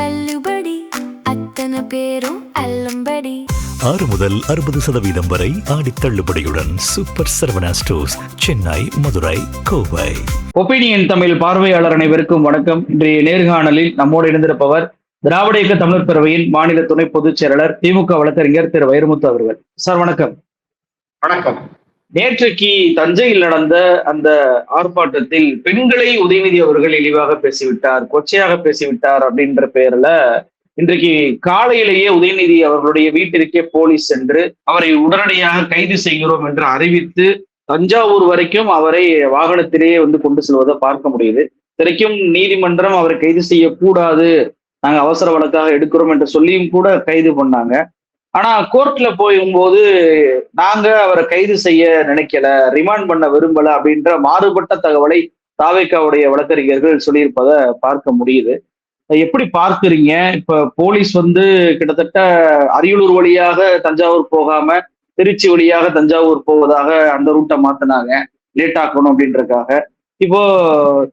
தள்ளுபடி அத்தனை பேரும் அல்லும்படி 6 முதல் 60% வரை ஆடி தள்ளுபடியுடன் super Saravana stores, Chennai, Madurai, Kovai. Opinion Tamil பார்வையாளர் அனைவருக்கும் வணக்கம். இன்றைய நேர்காணலில் நம்மோடு இணைந்திருப்பவர் திராவிட இயக்க தமிழர் பேரவையின் மாநில துணை பொதுச் செயலாளர் திமுக வழக்கறிஞர் திரு வைரமுத்து அவர்கள். சார் வணக்கம். வணக்கம். நேற்றைக்கு தஞ்சையில் நடந்த அந்த ஆர்ப்பாட்டத்தில் பெண்களை உதயநிதி அவர்கள் இழிவாக பேசிவிட்டார், கொச்சையாக பேசிவிட்டார் அப்படின்ற பெயர்ல இன்றைக்கு காலையிலேயே உதயநிதி அவர்களுடைய வீட்டிற்கே போலீஸ் சென்று அவரை உடனடியாக கைது செய்கிறோம் என்று அறிவித்து தஞ்சாவூர் வரைக்கும் அவரை வாகனத்திலேயே கொண்டு செல்வதை பார்க்க முடியுது. திரைக்கும் நீதிமன்றம் அவரை கைது செய்யக்கூடாது, நாங்க அவசர வழக்காக எடுக்கிறோம் என்று சொல்லியும் கூட கைது பண்ணாங்க. ஆனா கோர்ட்ல போகும்போது நாங்க அவரை கைது செய்ய நினைக்கல, ரிமாண்ட் பண்ண விரும்பல அப்படின்ற மாறுபட்ட தகவலை தாவேக்காவுடைய வழக்கறிஞர்கள் சொல்லியிருப்பதை பார்க்க முடியுது. எப்படி பார்க்கிறீங்க? இப்ப போலீஸ் கிட்டத்தட்ட அரியலூர் வழியாக தஞ்சாவூர் போகாம திருச்சி வழியாக தஞ்சாவூர் போவதாக அந்த ரூட்டை மாத்தினாங்க, லேட் ஆக்கணும் அப்படின்றதுக்காக. இப்போ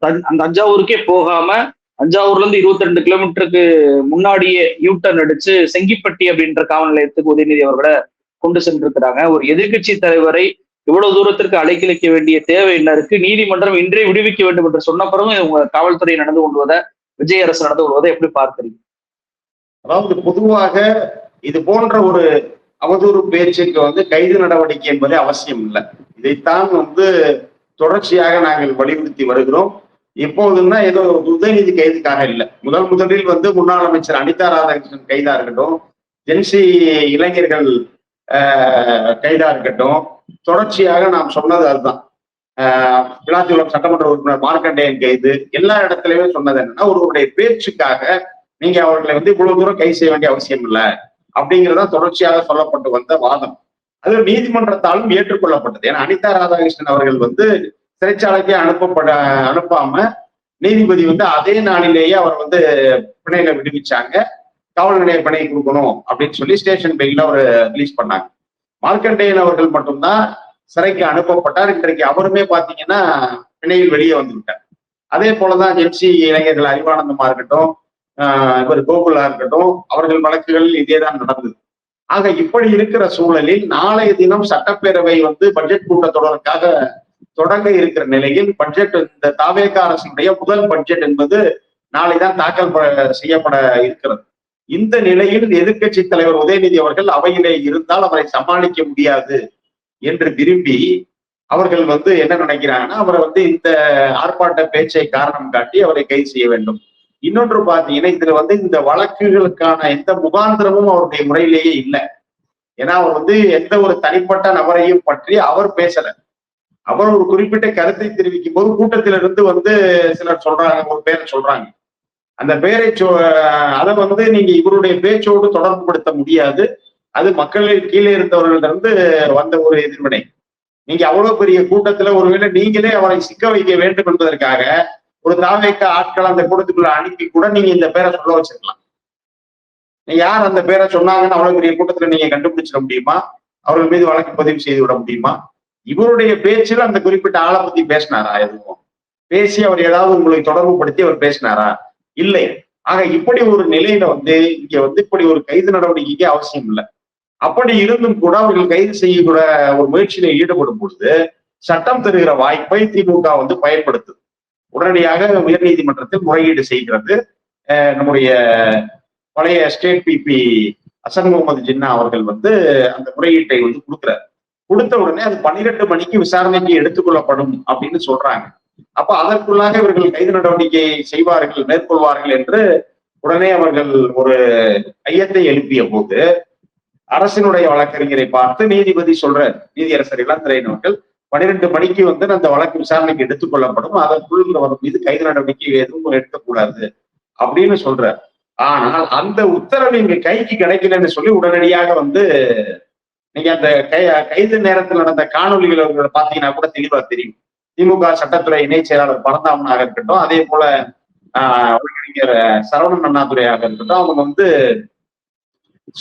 அந்த தஞ்சாவூருக்கே போகாம தஞ்சாவூர்ல இருந்து 22 கிலோமீட்டருக்கு முன்னாடியே யூட்டர்ன் அடிச்சு செங்கிப்பட்டி அப்படின்ற காவல் நிலையத்துக்கு உதயநிதி அவர்களை கொண்டு சென்றிருக்கிறாங்க. ஒரு எதிர்கட்சி தலைவரை இவ்வளவு தூரத்திற்கு அழைக்க வேண்டிய தேவை என்ன இருக்கு? நீதிமன்றம் இன்றே விடுவிக்க வேண்டும் என்று சொன்ன பிறகு உங்க காவல்துறை நடந்து கொள்வதை, விஜய் அரசு நடந்து கொள்வதை எப்படி பார்க்கிறீங்க? அதாவது பொதுவாக இது போன்ற ஒரு அவதூறு பேச்சுக்கு கைது நடவடிக்கை என்பதே அவசியம் இல்லை. இதைத்தான் தொடர்ச்சியாக நாங்கள் வலியுறுத்தி வருகிறோம். எப்போதுன்னா ஏதோ உதயநிதி கைதுக்காக இல்லை. முதலில் முன்னாள் அமைச்சர் அனிதா ராதாகிருஷ்ணன் கைதா இருக்கட்டும், ஜென்சி இளைஞர்கள் கைதா இருக்கட்டும், தொடர்ச்சியாக நாம் சொன்னது அதுதான். விளாத்தியுள்ள சட்டமன்ற உறுப்பினர் மார்க்கண்டேயன் கைது, எல்லா இடத்துலயுமே சொன்னது என்னன்னா, ஒருவருடைய பேச்சுக்காக நீங்க அவர்களை இவ்வளவு தூரம் கைது செய்ய வேண்டிய அவசியம் இல்லை அப்படிங்கிறதா தொடர்ச்சியாக சொல்லப்பட்டு வந்த வாதம். அது நீதிமன்றத்தாலும் ஏற்றுக்கொள்ளப்பட்டது. ஏன்னா அனிதா ராதாகிருஷ்ணன் அவர்கள் சிறைச்சாலைக்கு அனுப்பாம நீதிபதி அதே நாளிலேயே அவர் பிணையில விடுவிச்சாங்க. காவல் நிலைய பிணை கொடுக்கணும் அப்படின்னு சொல்லி ஸ்டேஷன் பெயில அவர் ரிலீஸ் பண்ணாங்க. மார்க்கண்டேயன் அவர்கள் மட்டும்தான் சிறைக்கு அனுப்பப்பட்டார். இன்றைக்கு அவருமே பாத்தீங்கன்னா பிணையில் வெளியே வந்துவிட்டார். அதே போலதான் ஜென்சி இளைஞர்கள் அறிவானந்தமா இருக்கட்டும், இவர் கோகுலா இருக்கட்டும், அவர்கள் வழக்குகளில் இதேதான் நடந்தது. ஆக இப்படி இருக்கிற சூழலில் நாளைய தினம் சட்டப்பேரவை பட்ஜெட் கூட்டத்தொடருக்காக தொடங்க இருக்கிற நிலையில் பட்ஜெட், இந்த தாவேகா அரசினுடைய முதல் பட்ஜெட் என்பது நாளைதான் தாக்கல் செய்யப்பட இருக்கிறது. இந்த நிலையில் எதிர்கட்சி தலைவர் உதயநிதி அவர்கள் அவையிலே இருந்தால் அவரை சமாளிக்க முடியாது என்று விரும்பி அவர்கள் என்ன நினைக்கிறாங்கன்னா, அவரை இந்த ஆர்ப்பாட்ட பேச்சை காரணம் காட்டி அவரை கைது செய்ய வேண்டும். இன்னொன்று பாத்தீங்கன்னா, இதுல இந்த வழக்குகளுக்கான எந்த முகாந்திரமும் அவருடைய முறையிலேயே இல்லை. ஏன்னா அவர் எந்த ஒரு தனிப்பட்ட நபரையும் பற்றி அவர் பேசல. அவர் ஒரு குறிப்பிட்ட கருத்தை தெரிவிக்கும் போது கூட்டத்திலிருந்து சிலர் சொல்றாங்க, ஒரு பேரை சொல்றாங்க. அந்த பேரை அதை நீங்க இவருடைய பேச்சோடு தொடர்பு படுத்த முடியாது. அது மக்களில் கீழே இருந்தவர்களிருந்து வந்த ஒரு எதிர்வினை. நீங்க அவ்வளவு பெரிய கூட்டத்துல ஒருவேளை நீங்களே அவரை சிக்க வைக்க வேண்டும் என்பதற்காக ஒரு தாவேக்க ஆட்கள் அந்த கூட்டத்துக்குள்ள அனுப்பி கூட நீங்க இந்த பேரை சொல்ல வச்சிருக்கலாம். யார் அந்த பேரை சொன்னாங்கன்னு அவ்வளவு பெரிய கூட்டத்துல நீங்க கண்டுபிடிச்சிட முடியுமா? அவர்கள் மீது வழக்கு பதிவு செய்து விட முடியுமா? இவருடைய பேச்சில் அந்த குறிப்பிட்ட ஆளை பத்தி பேசினாரா? எதுவும் பேசி அவர் ஏதாவது உங்களை தொடர்பு படுத்தி அவர் பேசினாரா? இல்லை. ஆக இப்படி ஒரு நிலையில இங்க இப்படி ஒரு கைது நடவடிக்கைக்கு அவசியம் இல்லை. அப்படி இருந்தும் கூட அவர்கள் கைது செய்யக்கூட ஒரு முயற்சியில ஈடுபடும் பொழுது சட்டம் தருகிற வாய்ப்பை திமுக பயன்படுத்துது. உடனடியாக உயர் நீதிமன்றத்தில் முறையீடு செய்கிறது. நம்முடைய பழைய ஸ்டேட் பிபி அசன் முகமது ஜின்னா அவர்கள் அந்த முறையீட்டை கொடுக்கிறார். கொடுத்த உடனே அது 12 மணிக்கு விசாரணைக்கு எடுத்துக்கொள்ளப்படும் அப்படின்னு சொல்றாங்க. அப்ப அதற்குள்ளாக இவர்கள் கைது நடவடிக்கை செய்வார்கள், மேற்கொள்வார்கள் என்று உடனே அவர்கள் ஒரு ஐயத்தை எழுப்பிய போது அரசினுடைய வழக்கறிஞரை பார்த்து நீதிபதி சொல்றார், நீதியரசர் இளந்திரையன் அவர்கள் 12 மணிக்கு அந்த வழக்கு விசாரணைக்கு எடுத்துக்கொள்ளப்படும், அதற்குள் அவர் மீது கைது நடவடிக்கை எதுவும் எடுக்கக்கூடாது அப்படின்னு சொல்றார். ஆனால் அந்த உத்தரவு இங்க கைக்கு கிடைக்கலன்னு சொல்லி உடனடியாக நீங்க அந்த கைது நேரத்தில் நடந்த காணொலிகள் பாத்தீங்கன்னா கூட தெளிவா தெரியும். திமுக சட்டத்துறை இணை செயலாளர் பரந்தாமனாக இருக்கட்டும், அதே போல வழக்கறிஞர் சரவணன் அண்ணாதுரையாக இருக்கட்டும், அவங்க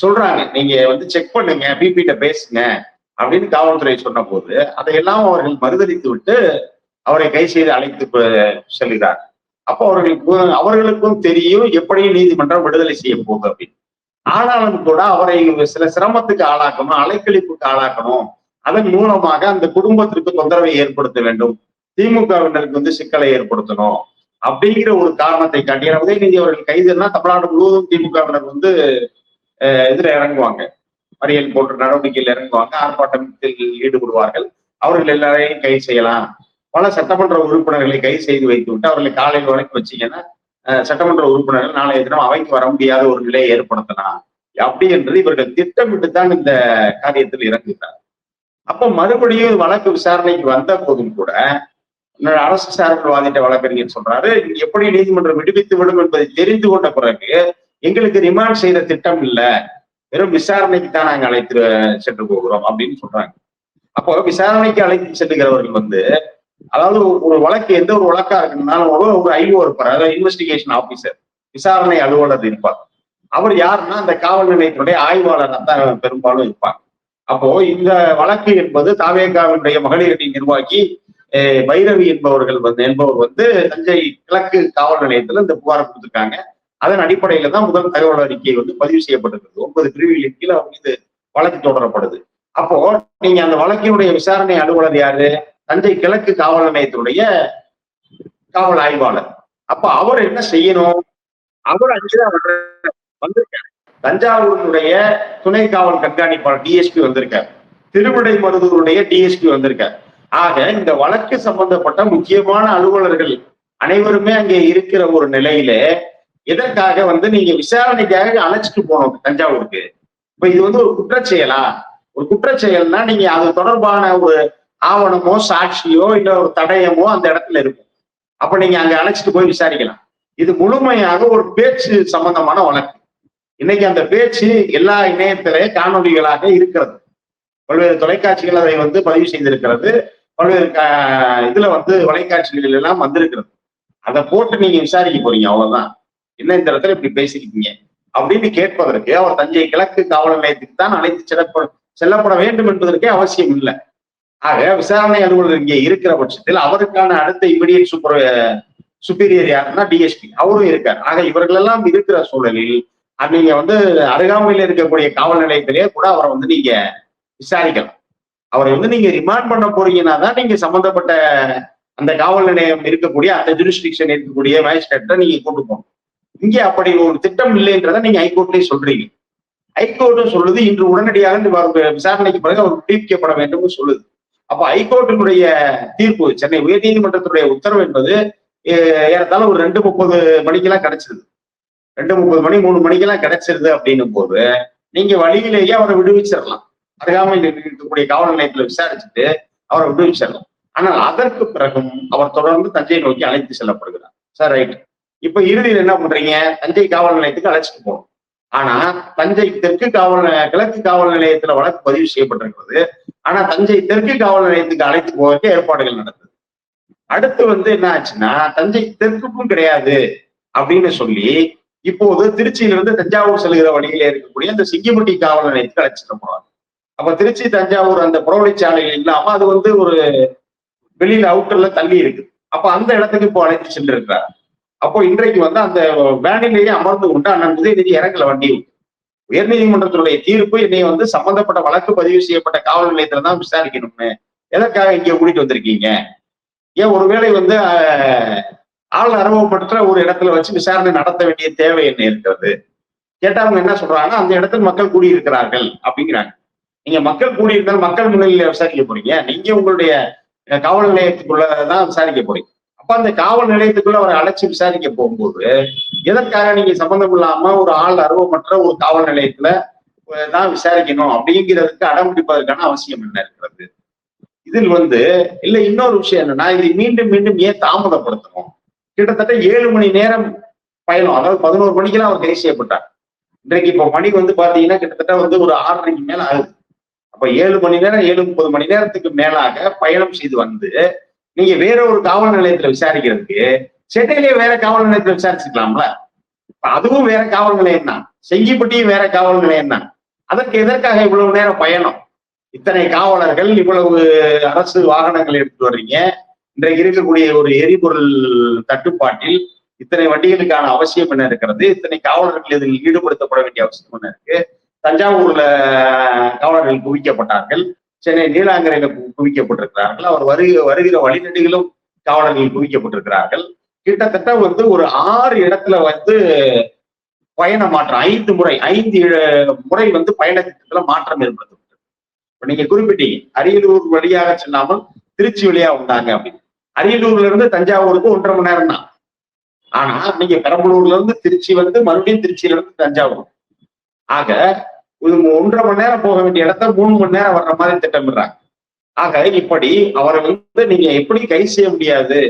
சொல்றாங்க, நீங்க செக் பண்ணுங்க, பிபிட்ட பேசுங்க அப்படின்னு காவல்துறை சொன்ன போது அதையெல்லாம் அவர்கள் மறுதளித்து விட்டு அவரை கைது செய்து அழைத்து செல்கிறார். அப்போ அவர்களுக்கும் தெரியும் எப்படி நீதிமன்றம் விடுதலை செய்ய போகுது அப்படின்னு. ஆனாலும் கூட அவரை சில சிரமத்துக்கு ஆளாக்கணும், அலைக்கழிப்புக்கு ஆளாக்கணும், அதன் மூலமாக அந்த குடும்பத்திற்கு தொந்தரவை ஏற்படுத்த வேண்டும், திமுகவினருக்கு வந்து சிக்கலை ஏற்படுத்தணும் அப்படிங்கிற ஒரு காரணத்தை காட்டி. உதயநிதி அவர்கள் கைதுன்னா தமிழ்நாடு முழுவதும் திமுகவினர் வந்து இதுல இறங்குவாங்க, மறியல் போன்ற நடவடிக்கையில் இறங்குவாங்க, ஆர்ப்பாட்டத்தில் ஈடுபடுவார்கள். அவர்கள் எல்லாரையும் கைது செய்யலாம். பல சட்டமன்ற உறுப்பினர்களை கைது செய்து வைத்து விட்டு அவர்களை காலையில் வரைக்கும் வச்சீங்கன்னா சட்டமன்ற உறுப்பினர்கள் நாளைய தினம் அவைக்கு வர முடியாத ஒரு நிலையை ஏற்படுத்தலாம் அப்படி என்று இவர்கள் திட்டமிட்டுத்தான் இந்த காரியத்தில் இறங்குகிறார். அப்ப மறுபடியும் வழக்கு விசாரணைக்கு வந்த போதும் கூட அரசு சார்பில் வாதிட்ட வழக்கறிஞர் சொல்றாரு, எப்படி நீதிமன்றம் விடுவித்து விடும் என்பதை தெரிந்து கொண்ட பிறகு எங்களுக்கு ரிமாண்ட் செய்த திட்டம் இல்ல, வெறும் விசாரணைக்கு தான் நாங்க அழைத்து சென்று போகிறோம் அப்படின்னு சொல்றாங்க. அப்போ விசாரணைக்கு அழைத்து செல்லுகிறவர்கள் வந்து, அதாவது ஒரு வழக்கு எந்த ஒரு வழக்கா இருக்குன்னாலும் ஒரு ஐஓ இருப்பார், அதாவது இன்வெஸ்டிகேஷன் ஆபீசர், விசாரணை அலுவலர் இருப்பார். அவர் யாருன்னா அந்த காவல் நிலையத்தினுடைய ஆய்வாளர் தான் பெரும்பாலும் இருப்பாங்க. அப்போ இந்த வழக்கு என்பது தாவேகாவினுடைய மகளிர் அணி நிர்வாகி பைரவி என்பவர் வந்து தஞ்சை கிழக்கு காவல் நிலையத்துல இந்த புகாரை கொடுத்திருக்காங்க. அதன் அடிப்படையில தான் முதல் தகவல் அறிக்கை வந்து பதிவு செய்யப்பட்டிருக்கிறது. 9 பிரிவுகளின் கீழே அவங்க மீது வழக்கு தொடரப்படுது. அப்போ நீங்க அந்த வழக்கினுடைய விசாரணை அலுவலர் யாரு? தஞ்சை கிழக்கு காவல் நிலையத்தினுடைய காவல் ஆய்வாளர். அப்ப அவர் என்ன செய்யணும்? அவர் அங்கேதான் வந்திருக்காரு. தஞ்சாவூருடைய துணை காவல் கண்காணிப்பாளர் டிஎஸ்பி வந்திருக்காரு, திருவிடைமருதூருடைய டிஎஸ்பி வந்திருக்காரு. ஆக இந்த வழக்கு சம்பந்தப்பட்ட முக்கியமான அலுவலர்கள் அனைவருமே அங்கே இருக்கிற ஒரு நிலையில எதற்காக வந்து நீங்க விசாரணைக்காக அழைச்சிட்டு போனோம் தஞ்சாவூருக்கு? இப்ப இது வந்து ஒரு குற்றச்செயலா? ஒரு குற்றச்செயல்னா நீங்க அது தொடர்பான ஒரு ஆவணமோ சாட்சியோ இல்ல ஒரு தடயமோ அந்த இடத்துல இருக்கும். அப்ப நீங்க அங்க அழைச்சிட்டு போய் விசாரிக்கலாம். இது முழுமையாக ஒரு பேச்சு சம்பந்தமான வழக்கு. இன்னைக்கு அந்த பேச்சு எல்லா இணையத்திலே காணொலிகளாக இருக்கிறது. பல்வேறு தொலைக்காட்சிகள் அதை வந்து பதிவு செய்திருக்கிறது. பல்வேறு இதுல வந்து தொலைக்காட்சிகள் எல்லாம் வந்திருக்கிறது. அதை போட்டு நீங்க விசாரிக்க போறீங்க, அவ்வளவுதான். என்ன இந்த இடத்துல இப்படி பேசிருக்கீங்க அப்படின்னு கேட்பதற்கு அவர் தஞ்சை கிழக்கு காவல் நிலையத்துக்கு தான் அழைத்து செல்லப்பட வேண்டும் என்பதற்கே அவசியம் இல்லை. ஆக விசாரணை அலுவலர் இங்கே இருக்கிற பட்சத்தில் அவருக்கான அடுத்த இமிடியட் சுப்பீரியர் யாருன்னா டிஎஸ்பி, அவரும் இருக்கார். ஆக இவர்கள் எல்லாம் இருக்கிற சூழலில் நீங்க வந்து அருகாமையில் இருக்கக்கூடிய காவல் நிலையத்திலேயே கூட அவரை வந்து நீங்க விசாரிக்கலாம். அவரை வந்து நீங்க ரிமாண்ட் பண்ண போறீங்கன்னா தான் நீங்க சம்பந்தப்பட்ட அந்த காவல் நிலையம் இருக்கக்கூடிய அந்த ஜூரிஸ்டிக்ஷன் இருக்கக்கூடிய மேஜிஸ்ட்ரேட்டை நீங்க கொண்டு போகணும். இங்கே அப்படி ஒரு திட்டம் இல்லைன்றதை நீங்க ஹைகோர்ட்லயே சொல்றீங்க. ஹைகோர்ட்டும் சொல்லுது இன்று உடனடியாக விசாரணைக்கு பிறகு அவர் விடுவிக்கப்பட வேண்டும் சொல்லுது. அப்ப ஹைகோர்ட்டினுடைய தீர்ப்பு, சென்னை உயர்நீதிமன்றத்துடைய உத்தரவு என்பது ஏறத்தாழ ஒரு 2:30 மணிக்கெல்லாம் கிடைச்சிருது. 2:30 மணி 3 மணிக்கெல்லாம் கிடைச்சிருது அப்படின்னும் போது நீங்க வழியிலேயே அவரை விடுவிச்சிடலாம். அருகாமையில் இருக்கக்கூடிய காவல் நிலையத்துல விசாரிச்சுட்டு அவரை விடுவிச்சிடலாம். ஆனால் அதற்கு பிறகும் அவர் தொடர்ந்து தஞ்சை நோக்கி அழைத்து செல்லப்படுகிறார். சார் ரைட், இப்ப இறுதியில் என்ன பண்றீங்க? தஞ்சை காவல் நிலையத்துக்கு அழைச்சிட்டு போகணும். ஆனா தஞ்சை கிழக்கு காவல் நிலையத்துல வழக்கு பதிவு செய்யப்பட்டிருக்கிறது. ஆனா தஞ்சை தெற்கு காவல் நிலையத்துக்கு அழைத்து போவதற்கு ஏற்பாடுகள் நடந்தது. அடுத்து வந்து என்ன ஆச்சுன்னா தஞ்சை தெற்குக்கும் கிடையாது அப்படின்னு சொல்லி இப்போது திருச்சியிலிருந்து தஞ்சாவூர் செல்கிற வழியில இருக்கக்கூடிய அந்த சிங்கிமுட்டி காவல் நிலையத்துக்கு அழைச்சிட்டு போறாங்க. அப்ப திருச்சி தஞ்சாவூர் அந்த புறவழிச்சாலையில் இல்லாம அது வந்து ஒரு வெளியில அவுட்டர்ல தள்ளி இருக்கு. அப்ப அந்த இடத்துக்கு இப்போ அழைத்து சென்றிருக்கிறார். அப்போ இன்றைக்கு வந்து அந்த வேனிலேயே அமர்ந்து கொண்டு அண்ணன் உதயநிதி இறங்கல வண்டி. உயர்நீதிமன்றத்தினுடைய தீர்ப்பு என்னை வந்து சம்பந்தப்பட்ட வழக்கு பதிவு செய்யப்பட்ட காவல் நிலையத்துல தான் விசாரிக்கணும்னு, எதற்காக இங்க கூட்டிட்டு வந்திருக்கீங்க? ஏன் ஒருவேளை வந்து ஆள் அனுபவப்பட்ட ஒரு இடத்துல வச்சு விசாரணை நடத்த வேண்டிய தேவை என்ன இருக்கிறது? கேட்டா அவங்க என்ன சொல்றாங்கன்னா அந்த இடத்துல மக்கள் கூடியிருக்கிறார்கள் அப்படிங்கிறாங்க. நீங்க மக்கள் கூடியிருந்தால் மக்கள் முன்னிலையில விசாரிக்க போறீங்க, நீங்க உங்களுடைய காவல் நிலையத்துக்குள்ளதான் விசாரிக்க போறீங்க. அப்ப அந்த காவல் நிலையத்துக்குள்ள அவரை அழைச்சி விசாரிக்க போகும்போது எதற்காக நீங்க சம்பந்தம் இல்லாம ஒரு ஆள் அருவமற்ற ஒரு காவல் நிலையத்துல தான் விசாரிக்கணும் அப்படிங்கிறதுக்கு அடம் பிடிப்பதற்கான அவசியம் என்ன இருக்கிறது? இதில் வந்து இல்ல இன்னொரு விஷயம் என்னன்னா, இதை மீண்டும் மீண்டும் ஏன் தாமதப்படுத்தணும்? கிட்டத்தட்ட 7 மணி நேரம் பயணம், அதாவது 11 மணிக்கெல்லாம் அவர் கைது செய்யப்பட்டார். இன்றைக்கு இப்போ மணி வந்து பாத்தீங்கன்னா கிட்டத்தட்ட வந்து ஒரு 6:30 மேல ஆகுது. அப்ப 7 மணி நேரம் 7:30 மணி நேரத்துக்கு மேலாக பயணம் செய்து வந்து நீங்க வேற ஒரு காவல் நிலையத்துல விசாரிக்கிறதுக்கு சென்னையிலேயே வேற காவல் நிலையத்துல விசாரிச்சுக்கலாம்ல. அதுவும் வேற காவல் நிலையம் தான், செங்கிப்பட்டியும் வேற காவல் நிலையம் தான். அதற்கு எதற்காக இவ்வளவு நேரம் பயணம்? இத்தனை காவலர்கள், இவ்வளவு அரசு வாகனங்கள் எடுத்துட்டு வர்றீங்க. இன்றைக்கு இருக்கக்கூடிய ஒரு எரிபொருள் தட்டுப்பாட்டில் இத்தனை வண்டிகளுக்கான அவசியம் என்ன இருக்கிறது, இத்தனை காவலர்கள் இதில் ஈடுபடுத்தப்பட வேண்டிய அவசியம் என்ன இருக்கு. தஞ்சாவூர்ல காவலர்கள் குவிக்கப்பட்டார்கள், சென்னை நீலாங்கரையில குவிக்கப்பட்டிருக்கிறார்கள், அவர் வருகிற வழிநெடுகளும் காவலர்கள் குவிக்கப்பட்டிருக்கிறார்கள். கிட்டத்தட்ட ஒரு 6 இடத்துல பயண மாற்றம் 5 முறை பயண திட்டத்துல மாற்றம் ஏற்படுத்தப்பட்டது. இப்ப நீங்க குறிப்பிட்டீங்க அரியலூர் வழியாக செல்லாமல் திருச்சி வழியா வந்தாங்க அப்படின்னு. அரியலூர்ல இருந்து தஞ்சாவூருக்கு 1.5 மணி நேரம் தான். ஆனா நீங்க பெரம்பலூர்ல இருந்து திருச்சி மறுபடியும் திருச்சியில இருந்து தஞ்சாவூர், ஆக 1.5 மணி நேரம் போக வேண்டிய இடத்த 3 மணி நேரம் வர்ற மாதிரி திட்டமிடுறாங்க. ஆக இப்படி அவரை நீங்க எப்படி கைது செய்ய முடியாது,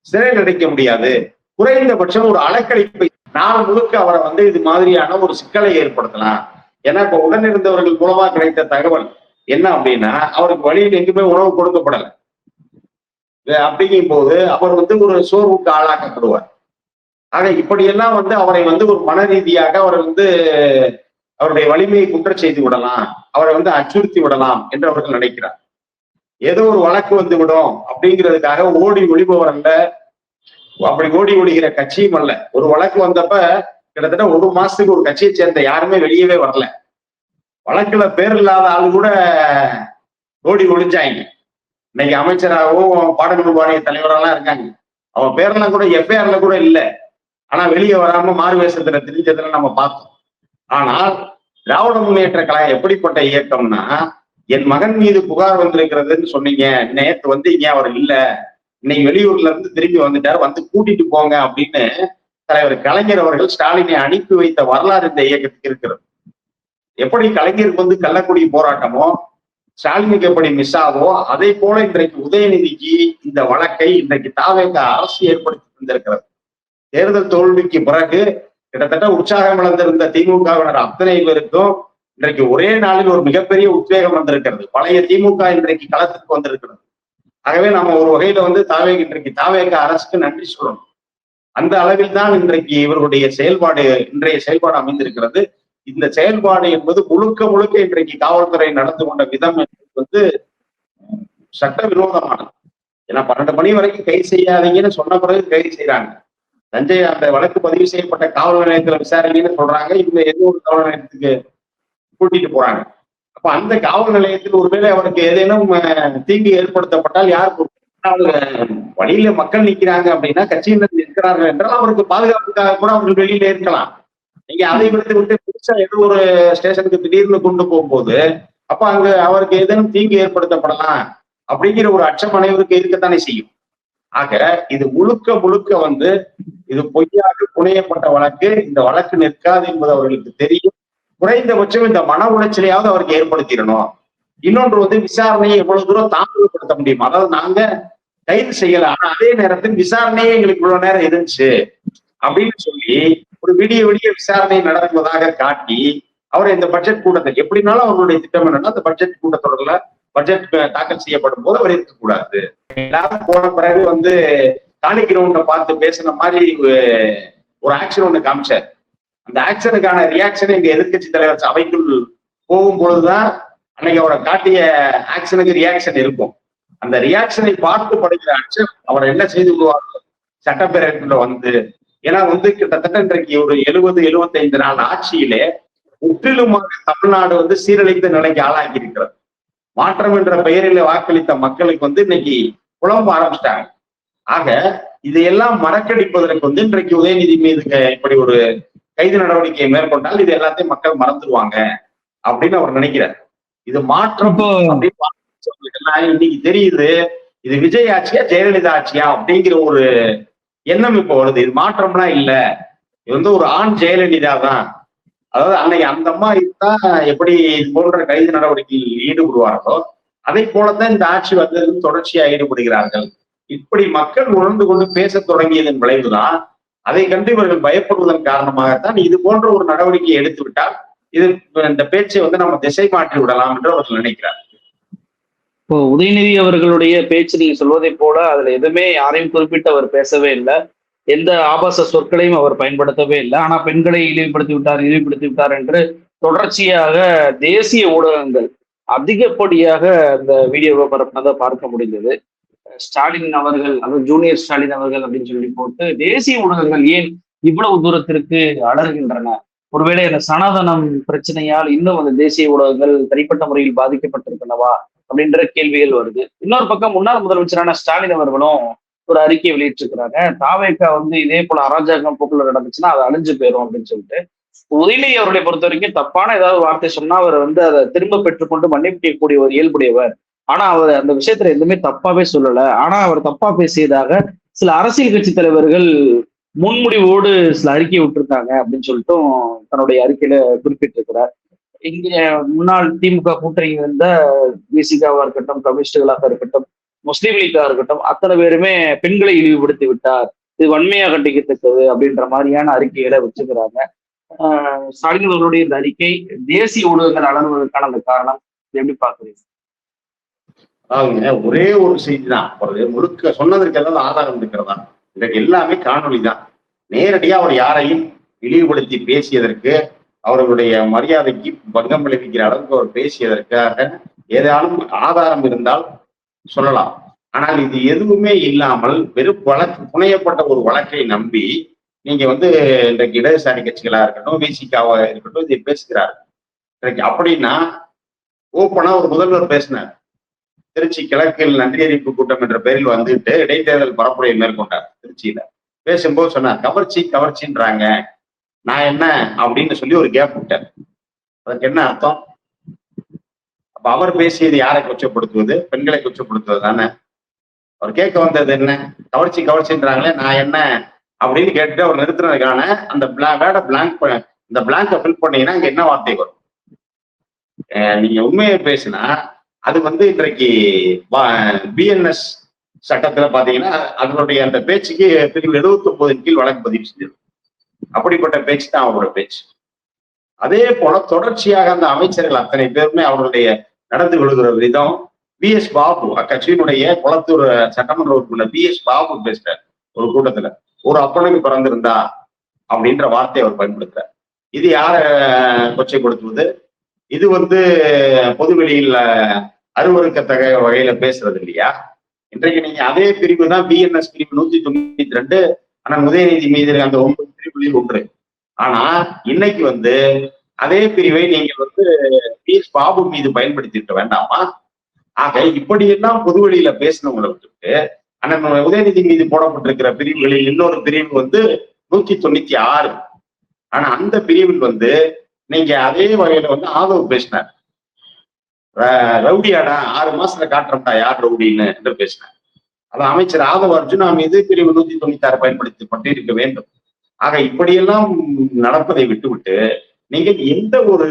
சிறையில் அடைக்க முடியாது, குறைந்தபட்சம் ஒரு அலக்களிப்பை நாள் முழுக்க அவரை இது மாதிரியான ஒரு சிக்கலை ஏற்படுத்தலாம். ஏன்னா இப்ப உடனிருந்தவர்கள் மூலமா கிடைத்த தகவல் என்ன அப்படின்னா, அவருக்கு வழியில் எங்குமே உணவு கொடுக்கப்படலை. அப்படிங்கும் போது அவர் ஒரு சோர்வுக்கு ஆளாக்கப்படுவார். ஆக இப்படியெல்லாம் அவரை ஒரு மன ரீதியாக அவரை அவருடைய வலிமையை குற்ற செய்து விடலாம், அவரை அச்சுறுத்தி விடலாம் என்று அவர்கள் நினைக்கிறார். ஏதோ ஒரு வழக்கு விடும் அப்படிங்கிறதுக்காக ஓடி ஒளிபவர் அல்ல, அப்படி ஓடி ஒளிகிற கட்சியும் அல்ல. ஒரு வழக்கு வந்தப்ப கிட்டத்தட்ட 1 மாசத்துக்கு ஒரு கட்சியை சேர்ந்த யாருமே வெளியவே வரல. வழக்குல பேர் இல்லாத ஆளு கூட ஓடி ஒளிஞ்சாங்க. இன்னைக்கு அமைச்சராகவும் பாடநூல் வாரிய தலைவரெல்லாம் இருக்காங்க, அவன் பேரெல்லாம் கூட எஃப்ஐஆர்ல கூட இல்லை. ஆனா வெளியே வராம மாறு வேஷத்துல தெரிஞ்சதுல நம்ம பார்த்தோம். ஆனால் திராவிட முன்னேற்ற கழகம் எப்படிப்பட்ட இயக்கம்னா, என் மகன் மீது புகார் வந்திருக்கிறதுன்னு சொன்னீங்க, நேற்று வந்தீங்க, அவர் இல்ல, இன்னைக்கு வெளியூர்ல இருந்து திரும்பி வந்துட்டார், கூட்டிட்டு போங்க அப்படின்னு தலைவர் கலைஞர் அவர்கள் ஸ்டாலினை அனுப்பி வைத்த வரலாறு இந்த இயக்கத்துக்கு இருக்கிறது. எப்படி கலைஞருக்கு கள்ளக்குடி போராட்டமோ ஸ்டாலினுக்கு எப்படி மிஸ் ஆகோ, அதே போல இன்றைக்கு உதயநிதிக்கு இந்த வழக்கை இன்றைக்கு தாவேக அரசு ஏற்படுத்தி தந்திருக்கிறது. தேர்தல் தோல்விக்கு பிறகு கிட்டத்தட்ட உற்சாகம் இழந்திருந்த திமுகவினர் அத்தனை பேருக்கும் இன்றைக்கு ஒரே நாளில் ஒரு மிகப்பெரிய உத்வேகம் வந்திருக்கிறது. பழைய திமுக இன்றைக்கு களத்துக்கு வந்திருக்கிறது. ஆகவே நம்ம ஒரு வகையில இன்றைக்கு தாவேக அரசுக்கு நன்றி சொல்லணும். அந்த அளவில் தான் இன்றைக்கு இவர்களுடைய இன்றைய செயல்பாடு அமைந்திருக்கிறது. இந்த செயல்பாடு என்பது முழுக்க இன்றைக்கு காவல்துறை நடந்து கொண்ட விதம் என்பது சட்டவிரோதமானது. ஏன்னா 12 மணி வரைக்கும் கைது செய்யாதீங்கன்னு சொன்ன பிறகு கைது செய்யறாங்க. தஞ்சை அந்த வழக்கு பதிவு செய்யப்பட்ட காவல் நிலையத்துல விசாரணைன்னு சொல்றாங்க, இவங்க ஏதோ ஒரு காவல் நிலையத்துக்கு கூட்டிட்டு போறாங்க. அப்ப அந்த காவல் நிலையத்தில் ஒருவேளை அவருக்கு ஏதேனும் தீங்கு ஏற்படுத்தப்பட்டால் யார் வழியில மக்கள் நிற்கிறாங்க அப்படின்னா, கட்சியினர் நிற்கிறார்கள் என்றால் அவருக்கு பாதுகாப்புக்காக கூட அவர்கள் வெளியில இருக்கலாம். நீங்க அதை விட்டு புதுசா ஏதோ ஒரு ஸ்டேஷனுக்கு திடீர்னு கொண்டு போகும்போது அப்ப அங்க அவருக்கு ஏதேனும் தீங்கு ஏற்படுத்தப்படலாம் அப்படிங்கிற ஒரு அச்சம் அனைவருக்கு இருக்கத்தானே செய்யும். ஆக இது முழுக்க இது பொய்யாக புனையப்பட்ட வழக்கு. இந்த வழக்கு நிற்காது என்பது அவர்களுக்கு தெரியும். குறைந்தபட்சம் இந்த மன உளைச்சலையாவது அவருக்கு ஏற்படுத்திடணும். இன்னொன்று விசாரணையை எவ்வளவு தூரம் தாமதப்படுத்த முடியும். அதாவது நாங்க கைது செய்யல, ஆனா அதே நேரத்தில் விசாரணையே எங்களுக்கு இவ்வளவு நேரம் இருந்துச்சு அப்படின்னு சொல்லி ஒரு விடிய விசாரணை நடத்துவதாக காட்டி அவரை இந்த பட்ஜெட் கூட்டத்தை எப்படினாலும் அவர்களுடைய திட்டம் என்னன்னா, அந்த பட்ஜெட் கூட்டத்தொடர்ல பட்ஜெட் தாக்கல் செய்யப்படும் போது அவர் இருக்கக்கூடாது. எல்லாரும் போன பிறகு காலி கிரவுண்ட பார்த்து பேசின மாதிரி ஒரு ஆக்ஷன் ஒண்ணு காமிச்சார். அந்த ஆக்ஷனுக்கான ரியாக்ஷன் எங்க எதிர்கட்சி தலைவர் அவைக்குள் போகும்பொழுதுதான் அன்னைக்கு அவரை காட்டிய ஆக்ஷனுக்கு ரியாக்ஷன் இருக்கும். அந்த ரியாக்ஷனை பார்த்து படுகிற அச்சம் அவர் என்ன செய்து விடுவார்கள் சட்டப்பேரவைக்குள்ள ஏன்னா கிட்டத்தட்ட இன்றைக்கு ஒரு 70-75 நாள் ஆட்சியிலே முற்றிலுமாக தமிழ்நாடு சீரழிந்த நிலைக்கு ஆளாக்கி இருக்கிறது. மாற்றம் என்ற பெயரில் வாக்களித்த மக்களுக்கு இன்னைக்கு புலம்ப ஆரம்பிச்சிட்டாங்க. ஆக இதையெல்லாம் மறக்கடிப்பதற்கு இன்றைக்கு உதயநிதி மீது இப்படி ஒரு கைது நடவடிக்கையை மேற்கொண்டால் இது எல்லாத்தையும் மக்கள் மறந்துடுவாங்க அப்படின்னு அவர் நினைக்கிறார். இது மாற்றம் அப்படின்னு இன்னைக்கு தெரியுது. இது விஜய் ஆட்சியா ஜெயலலிதா ஆட்சியா அப்படிங்கிற ஒரு எண்ணம் இப்ப வருது. இது மாற்றம்னா இல்ல, இது ஒரு ஆண் ஜெயலலிதா தான். அதாவது அன்னைக்கு அந்த அம்மா இதுதான் எப்படி இது போன்ற கைது நடவடிக்கையில் ஈடுபடுவார்களோ அதை போலத்தான் இந்த ஆட்சி தொடர்ச்சியா ஈடுபடுகிறார்கள். இப்படி மக்கள் உணர்ந்து கொண்டு பேச தொடங்கியதன் விளைவுதான். அதை கண்டு இவர்கள் பயப்படுவதன் காரணமாகத்தான் இது போன்ற ஒரு நடவடிக்கையை எடுத்து விட்டால் இது இந்த பேச்சை நம்ம திசை மாற்றி விடலாம் என்று அவர்கள் நினைக்கிறார். இப்போ உதயநிதி அவர்களுடைய பேச்சு நீங்க சொல்வதை போல அதுல எதுவுமே யாரையும் குறிப்பிட்டு அவர் பேசவே இல்லை, எந்த ஆபாச சொற்களையும் அவர் பயன்படுத்தவே இல்லை. ஆனா பெண்களை இழிவுபடுத்தி விட்டார் என்று தொடர்ச்சியாக தேசிய ஊடகங்கள் அதிகப்படியாக அந்த வீடியோவை பரப்பினதை பார்க்க முடிந்தது. ஸ்டாலின் அவர்கள், அதாவது ஜூனியர் ஸ்டாலின் அவர்கள் அப்படின்னு சொல்லி போட்டு தேசிய ஊடகங்கள் ஏன் இவ்வளவு தூரத்திற்கு அலறுகின்றன? ஒருவேளை அந்த சனாதனம் பிரச்சனையால் இன்னும் அந்த தேசிய ஊடகங்கள் தனிப்பட்ட முறையில் பாதிக்கப்பட்டிருக்கின்றனவா அப்படின்ற கேள்விகள் வருது. இன்னொரு பக்கம் முன்னாள் முதலமைச்சரான ஸ்டாலின் அவர்களும் ஒரு அறிக்கையை வெளியிட்டிருக்கிறாங்க. தாவேக்கா இதே போல அராஜகம் போக்குல நடந்துச்சுன்னா அது அழிஞ்சு போயிடும் அப்படின்னு சொல்லிட்டு. உதயநிதி அவர்களை பொறுத்த வரைக்கும் தப்பான ஏதாவது வார்த்தை சொன்னா அவர் அதை திரும்ப பெற்றுக்கொண்டு மன்னிப்பு கேட்கக்கூடிய ஒரு இயல்புடையவர். ஆனா அவர் அந்த விஷயத்துல எதுவுமே தப்பாவே சொல்லல. ஆனா அவர் தப்பா பேசியதாக சில அரசியல் கட்சி தலைவர்கள் முன்முடிவோடு சில அறிக்கை விட்டுருக்காங்க அப்படின்னு சொல்லிட்டும் தன்னுடைய அறிக்கையில குறிப்பிட்டிருக்கிறார். இங்க முன்னாள் திமுக கூட்டணி இருந்த விசிகாவா இருக்கட்டும், கம்யூனிஸ்டுகளாக இருக்கட்டும், முஸ்லீம் லீக்கா இருக்கட்டும், அத்தனை பேருமே பெண்களை இழிவுபடுத்தி விட்டார், இது வன்மையா கண்டிக்கத்தக்கது அப்படின்ற மாதிரியான அறிக்கைகளை வச்சுக்கிறாங்க. ஸ்டாலின் அவர்களுடைய இந்த அறிக்கை தேசிய ஊடகங்கள் அலறுவதற்கான அந்த காரணம் எப்படி பாக்குறீங்க? ஒரே ஒரு செய்தி தான் முழுக்க சொன்னதற்கெல்லாம் ஆதாரம் இருக்கிறதா? இதற்கு எல்லாமே காணொலி தான். நேரடியா அவர் யாரையும் இழிவுபடுத்தி பேசியதற்கு, அவர்களுடைய மரியாதைக்கு பங்கம் விளைவிக்கிற அளவுக்கு அவர் பேசியதற்காக ஏதாலும் ஆதாரம் இருந்தால் சொல்லலாம். ஆனால் இது எதுவுமே இல்லாமல் வெறும் வழக்கு புனையப்பட்ட ஒரு வழக்கை நம்பி நீங்க இன்றைக்கு இடதுசாரி கட்சிகளா இருக்கட்டும், விசிகாவா இருக்கட்டும், இதை பேசுகிறார். இன்றைக்கு அப்படின்னா ஓப்பனா ஒரு முதல்வர் பேசினார். திருச்சி கிழக்கில் நன்றி அறிவிப்பு கூட்டம் என்ற பெயரில் வந்துட்டு இடைத்தேர்தல் பரப்புரையை மேற்கொண்டார். திருச்சியில பேசும்போது சொன்னார், கவர்ச்சின்றாங்க, நான் என்ன அப்படின்னு சொல்லி ஒரு கேப் விட்டார். அதற்கு என்ன அர்த்தம்? அப்ப அவர் பேசியது யாரை கொச்சப்படுத்துவது? பெண்களை கொச்சப்படுத்துவது தானே. அவர் கேட்க வந்தது என்ன? கவர்ச்சின்றாங்களே, நான் என்ன அப்படின்னு கேட்டுட்டு அவர் நிறுத்தினதுக்கான அந்த இந்த பிளாங்கை ஃபில் பண்ணீங்கன்னா இங்க என்ன வார்த்தை வரும்? நீங்க உண்மையை பேசினா அது இன்றைக்கு பிஎன்எஸ் சட்டத்துல பாத்தீங்கன்னா அதனுடைய அந்த பேச்சுக்கு பிரிவு 79 கீழ் வழக்கு பதிவு செஞ்சது. அப்படிப்பட்ட பேச்சு தான் அவரோட பேச்சு. அதே போல தொடர்ச்சியாக அந்த அமைச்சர்கள் அத்தனை பேருமே அவருடைய நடந்து கொள்கிற விதம். BS பாபு, அக்கட்சியினுடைய குளத்தூர் சட்டமன்ற உறுப்பினர் BS பாபு பேசுறார் ஒரு கூட்டத்துல, ஒரு அப்பனுக்கு பிறந்திருந்தா அப்படின்ற வார்த்தையை அவர் பயன்படுத்துறார். இது யார கொச்சைப்படுத்துவது? இது பொதுவெளியில் அருவருக்கத்தக வகையில பேசுறது இல்லையா? இன்றைக்கு நீங்க அதே பிரிவு தான் BNS பிரிவு 192 ஆனால் உதயநிதி மீது அந்த 9 பிரிவுகளில் ஒன்று. ஆனா இன்னைக்கு அதே பிரிவை நீங்க BS பாபு மீது பயன்படுத்திட்டு வேண்டாமா? ஆக இப்படியெல்லாம் பொதுவெளியில பேசினவங்களை விட்டுட்டு அண்ணன் உதயநிதி மீது போடப்பட்டிருக்கிற பிரிவுகளில் இன்னொரு பிரிவு 196. ஆனா அந்த பிரிவில் நீங்க அதே வகையில ஆதவ் பேசினார். ரவுடியாடா 6 மாசத்துல காட்டுறோம்டா யார் ரவுடின்னு என்று பேசினார். அது அமைச்சர் ஆதவ் அர்ஜுனா மீது பிரிவு 196 பயன்படுத்தப்பட்டு இருக்க வேண்டும். ஆக இப்படியெல்லாம் நடப்பதை விட்டுவிட்டு நீங்கள் எந்த ஒரு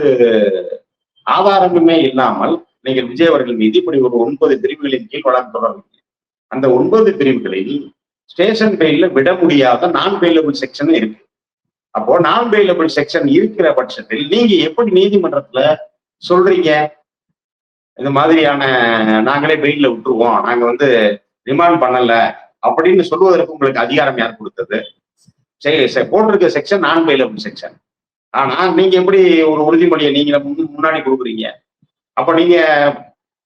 ஆதாரமுமே இல்லாமல் நீங்கள் விஜய் அவர்கள் மீது இப்படி ஒரு 9 பிரிவுகளின் கீழ் வழக்கு தொடர்ந்து அந்த 9 பிரிவுகளில் ஸ்டேஷன் பெயில விட முடியாத நான் பெயிலபிள் செக்ஷன் இருக்கு. அப்போ நான் பெயிலபிள் செக்ஷன் இருக்கிற பட்சத்தில் நீங்க எப்படி நீதிமன்றத்துல சொல்றீங்க இந்த மாதிரியான நாங்களே பெயில விட்டுருவோம், நாங்க ரிமாண்ட் பண்ணல அப்படின்னு சொல்வதற்கு உங்களுக்கு அதிகாரம் யார் கொடுத்தது? போட்டிருக்க செக்ஷன் நான் பெயிலபிள் செக்ஷன். ஆனா நீங்க எப்படி ஒரு உறுதிமொழியை நீங்க முன்னாடி கொடுக்குறீங்க? அப்ப நீங்க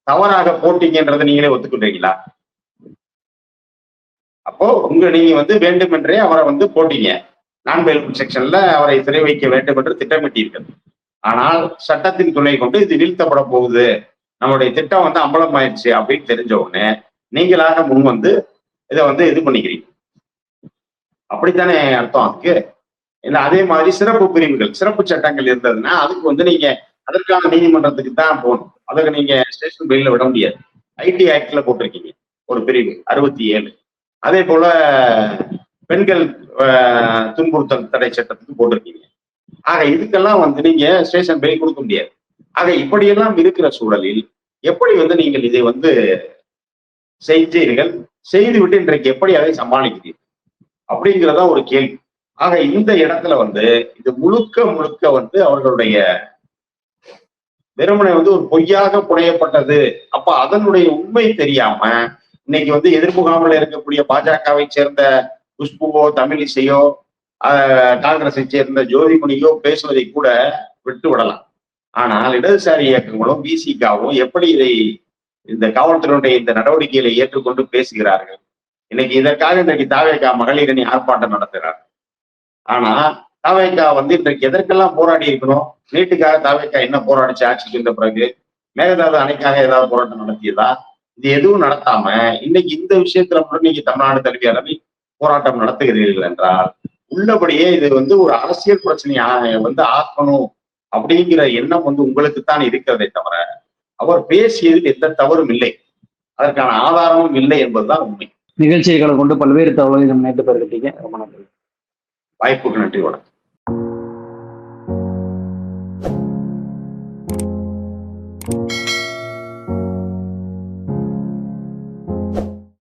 தவறாக போட்டீங்கன்றதை நீங்களே ஒத்துக்கிட்டீங்களா? அப்போ நீங்க வேண்டுமென்றே அவரை போட்டீங்க, நான் பெயிலபிள் செக்ஷன்ல அவரை சிறை வைக்க வேண்டும் என்று திட்டமிட்டீர்கள். ஆனால் சட்டத்தின் துணை கொண்டு இது வீழ்த்தப்பட போகுது, நம்மளுடைய திட்டம் அம்பலமாயிடுச்சு அப்படின்னு தெரிஞ்ச உடனே நீங்களாக முன் இதை இது பண்ணிக்கிறீங்க. அப்படித்தானே அர்த்தம் அதுக்கு? இல்லை அதே மாதிரி சிறப்பு பிரிவுகள், சிறப்பு சட்டங்கள் இருந்ததுன்னா அதுக்கு நீங்க அதற்கான நீதிமன்றத்துக்கு தான் போகணும். அதுக்கு நீங்க ஸ்டேஷன் பெயில விட முடியாது. ஐடி ஆக்ட்ல போட்டிருக்கீங்க ஒரு பிரிவு 67. அதே போல பெண்கள் துன்புறுத்தல் தடை சட்டத்துக்கு போட்டிருக்கீங்க. ஆக இதுக்கெல்லாம் நீங்க ஸ்டேஷன் பெயில் கொடுக்க முடியாது. ஆக இப்படியெல்லாம் இருக்கிற சூழலில் எப்படி நீங்கள் இதை செய்தீர்கள், செய்துவிட்டு இன்றைக்கு எப்படி அதை சமாளிக்கிறீர்கள் அப்படிங்கிறதா ஒரு கேள்வி. ஆக இந்த இடத்துல இது முழுக்க அவர்களுடைய வெறுமனை ஒரு பொய்யாக புனையப்பட்டது. அப்ப அதனுடைய உண்மை தெரியாம இன்னைக்கு எதிர்முகாமில் இருக்கக்கூடிய பாஜகவை சேர்ந்த குஷ்புவோ தமிழிசையோ காங்கிரஸை சேர்ந்த ஜோதிமணியோ பேசுவதை கூட விட்டு விடலாம். ஆனால் இடதுசாரி இயக்கங்களும் விசிகாவும் எப்படி இதை இந்த காவல்துறையினுடைய இந்த நடவடிக்கைகளை ஏற்றுக்கொண்டு பேசுகிறார்கள். இன்னைக்கு இதற்காக இன்றைக்கு தாவேகா மகளிர் அணி ஆர்ப்பாட்டம் நடத்துகிறார். ஆனா தாவேகா இன்றைக்கு எதற்கெல்லாம் போராடி இருக்கணும்? நீட்டுக்காக தாவேகா என்ன போராடிச்சு ஆட்சிக்கு வந்த பிறகு? மேகதாது அணைக்காக ஏதாவது போராட்டம் நடத்தியதா? இது எதுவும் நடத்தாம இன்னைக்கு இந்த விஷயத்துல மட்டும் நீங்க தமிழ்நாடு தழுவிய அளவில் போராட்டம் நடத்துகிறீர்கள் என்றால் உள்ளபடியே இது ஒரு அரசியல் பிரச்சனையா ஆக்கணும் அப்படிங்கிற எண்ணம் உங்களுக்குத்தான் இருக்கிறதே தவிர அவர் பேசியதில் எந்த தவறும் இல்லை, அதற்கான ஆதாரமும் இல்லை என்பதுதான் உண்மை. நிகழ்ச்சிகளை கொண்டு பல்வேறு தகவல்களை நம்ம நேற்று பெறுகிட்டீங்க. ரொம்ப நன்றி. வாய்ப்புக்கு நன்றி. வணக்கம்.